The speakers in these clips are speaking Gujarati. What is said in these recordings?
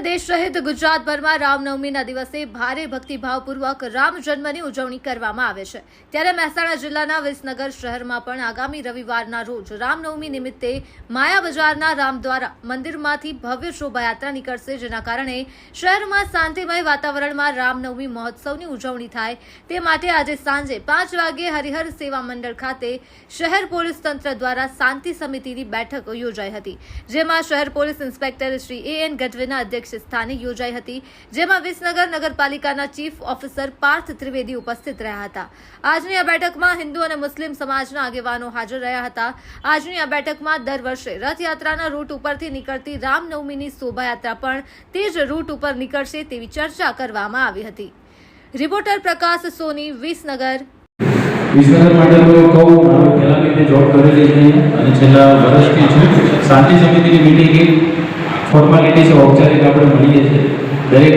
પ્રદેશ સહિત ગુજરાતભરમાં રામનવમીના દિવસે ભારે ભક્તિભાવપૂર્વક રામ જન્મની ઉજવણી કરવામાં આવે છે। ત્યારે મહેસાણા જિલ્લાના વિસનગર શહેરમાં પણ આગામી રવિવારના રોજ રામનવમી નિમિત્તે માયા બજારના રામદ્વારા મંદિરમાંથી ભવ્ય શોભાયાત્રા નીકળશે, જેના કારણે શહેરમાં શાંતિમય વાતાવરણમાં રામનવમી મહોત્સવની ઉજવણી થાય તે માટે આજે સાંજે 5 વાગ્યે હરિહર સેવા મંડળ ખાતે શહેર પોલીસ તંત્ર દ્વારા શાંતિ સમિતિની બેઠક યોજાઈ હતી, જેમાં શહેર પોલીસ ઇન્સ્પેક્ટર શ્રી A.N. ગઢવીના અધ્યક્ષ સ્થાને યોજાઈ હતી, જેમાં વિસનગર નગરપાલિકાના ચીફ ઓફિસર પાર્થ ત્રિવેદી ઉપસ્થિત રહ્યા હતા। આજની આ બેઠકમાં હિન્દુ અને મુસ્લિમ સમાજના આગેવાનો હાજર રહ્યા હતા। આજની આ બેઠકમાં દર વર્ષે રથયાત્રાના રૂટ ઉપરથી નીકળતી રામનવમીની શોભાયાત્રા પણ તે જ રૂટ ઉપર નીકળશે તેવી ચર્ચા કરવામાં આવી હતી। રિપોર્ટર પ્રકાશ સોની, વિસનગર। વિસનગર માટે કહું, મારું પહેલા બી જોબ કરેલી છે અને છેલ્લા વર્ષથી છું। શાંતિ સમિતિની મિટિંગ ફોર્માલિટી છે, ઔપચારિક આપણે મળીએ છીએ। દરેક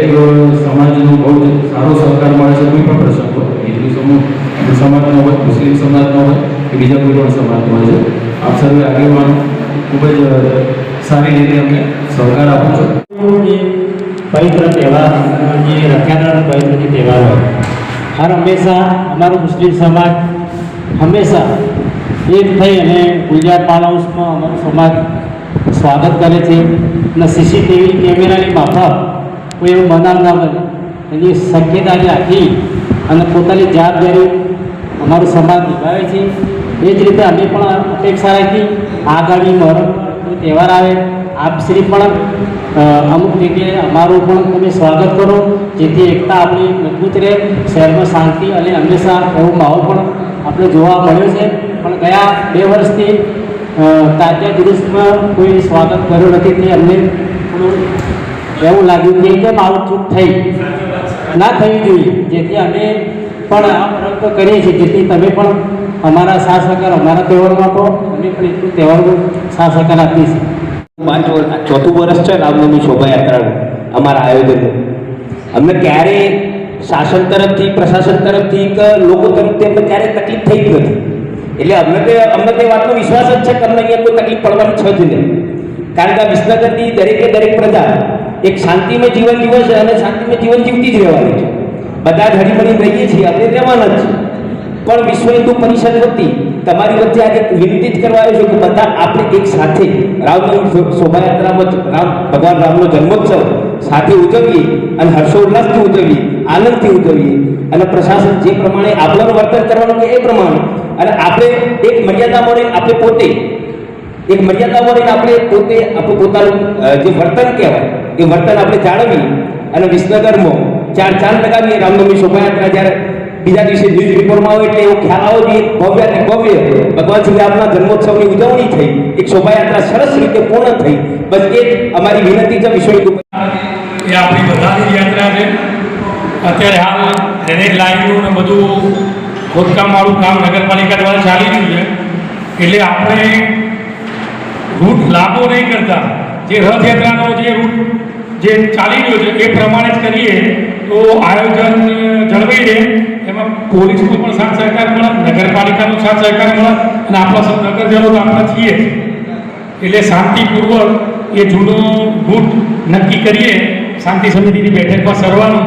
સમાજનો બહુ જ સારો સહકાર મળે છે। કોઈ પણ પ્રસંગ હોય, હિન્દુ સમાજનો હોય, મુસ્લિમ સમાજનો હોય કે બીજા કોઈ પણ સમાજનો હોય છે, આપ સર્વે આગેવાનો ખૂબ જ સારી રીતે અમને સહકાર આપો છો। પવિત્ર તહેવાર જે રથયાત્રાનો પવિત્ર જે તહેવાર હોય, હર હંમેશા અમારો મુસ્લિમ સમાજ હંમેશા એક થઈ અને ગુલજાર પાલ હાઉસમાં અમારો સમાજ સ્વાગત કરે છે અને સીસીટીવી કેમેરાની માફક કોઈ એવું બનાવ ના બને એની શક્યતાને રાખી અને પોતાની જવાબદારી અમારો સમાજ નિભાવે છે। એ જ રીતે અમે પણ અપેક્ષા રાખી આગામી મહોરમ તહેવાર આવે, આપ શ્રી પણ અમુક જગ્યાએ અમારું પણ તમે સ્વાગત કરો, જેથી એકતા આપણી મજબૂત રહે, શહેરમાં શાંતિ અને હંમેશા એવો માહોલ પણ આપણે જોવા મળ્યો છે। પણ ગયા 2 વર્ષથી તાજિયા જુલુસમાં કોઈ સ્વાગત કર્યું નથી, તે અમને થોડું એવું લાગ્યું કે કેમ આવું ચૂક થઈ ના થવી જોઈએ, જેથી અમે પણ આ પ્રયત્ન કરીએ છીએ, જેથી તમે પણ અમારા સાથ સહકાર અમારા તહેવારમાં આપો, અમે પણ એટલું તહેવારનો સાથ સહકાર આપીએ છીએ। 4થું વર્ષ છે રામનવમી શોભાયાત્રાનું અમારા આયોજનનું। અમને ક્યારે શાસન તરફથી, પ્રશાસન તરફથી કે લોકો તરફથી અમને ક્યારે તકલીફ થઈ જ નથી, એટલે અમને તે વાતનો વિશ્વાસ જ છે કે અમને અહીંયા કોઈ તકલીફ પડવાની છે જ નહીં। કારણ કે વિસનગરની દરેક પ્રજા એક શાંતિમય જીવન જીવે છે અને શાંતિમય જીવન જીવતી જ રહેવાની છે। બધા જ હળીમળી રહીએ છીએ, આપણે રહેવાના જ છે। પણ વિશ્વ હિન્દુ પરિષદ વતી તમારી વચ્ચે આજે વિનંતી જ કરવા આવ્યો છું કે બધા આપણે એક સાથે રામનવમી શોભાયાત્રામાં ભગવાન રામનો જન્મોત્સવ સાથે ઉજવીએ અને હર્ષોલ્લાસથી ઉજવીએ, આનંદથી ઉજવીએ અને પ્રશાસન જે પ્રમાણે આપણું વર્તન કરવાનું કે એ પ્રમાણે અને આપણે એક મર્યાદામાં રહીને આપણે પોતે આપણું પોતાનું જે વર્તન કહેવાય એ વર્તન આપણે જાળવી અને વિસનગરમાં 4 ચાંદ લગાવીએ। રામનવમી શોભાયાત્રા જ્યારે બીજા દિવસે ન્યૂઝ રિપોર્ટમાં આવે એટલે એવો ખ્યાલ આવો જોઈએ ભવ્ય ભગવાન શ્રી રામના જન્મોત્સવની ઉજવણી થઈ, એક શોભાયાત્રા સરસ રીતે પૂર્ણ થઈ। બસ એ અમારી વિનંતી છે વિશ્વ હિન્દુ એ આપણી બધાની યાત્રા છે। અત્યારે હાલ ડ્રેનેજ લાઈનનું ને બધું ખોદકામવાળું કામ નગરપાલિકા દ્વારા ચાલી રહ્યું છે, એટલે આપણે રૂટ લાંબો નહીં કરતા જે રથયાત્રાનો જે રૂટ જે ચાલી રહ્યો છે એ પ્રમાણે જ કરીએ તો આયોજન જળવાઈ રહે। એમાં પોલીસનો પણ સાથ સહકાર મળે, નગરપાલિકાનો સાથ સહકાર મળે અને આપણા નગરજનો તો આપણા છીએ, એટલે શાંતિપૂર્વક એ જૂનો રૂટ નક્કી કરીએ શાંતિ સમિતિની બેઠકમાં સરવાનું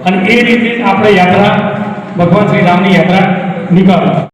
અને એ રીતે આપણે યાત્રા ભગવાન શ્રી રામની યાત્રા નીકળે।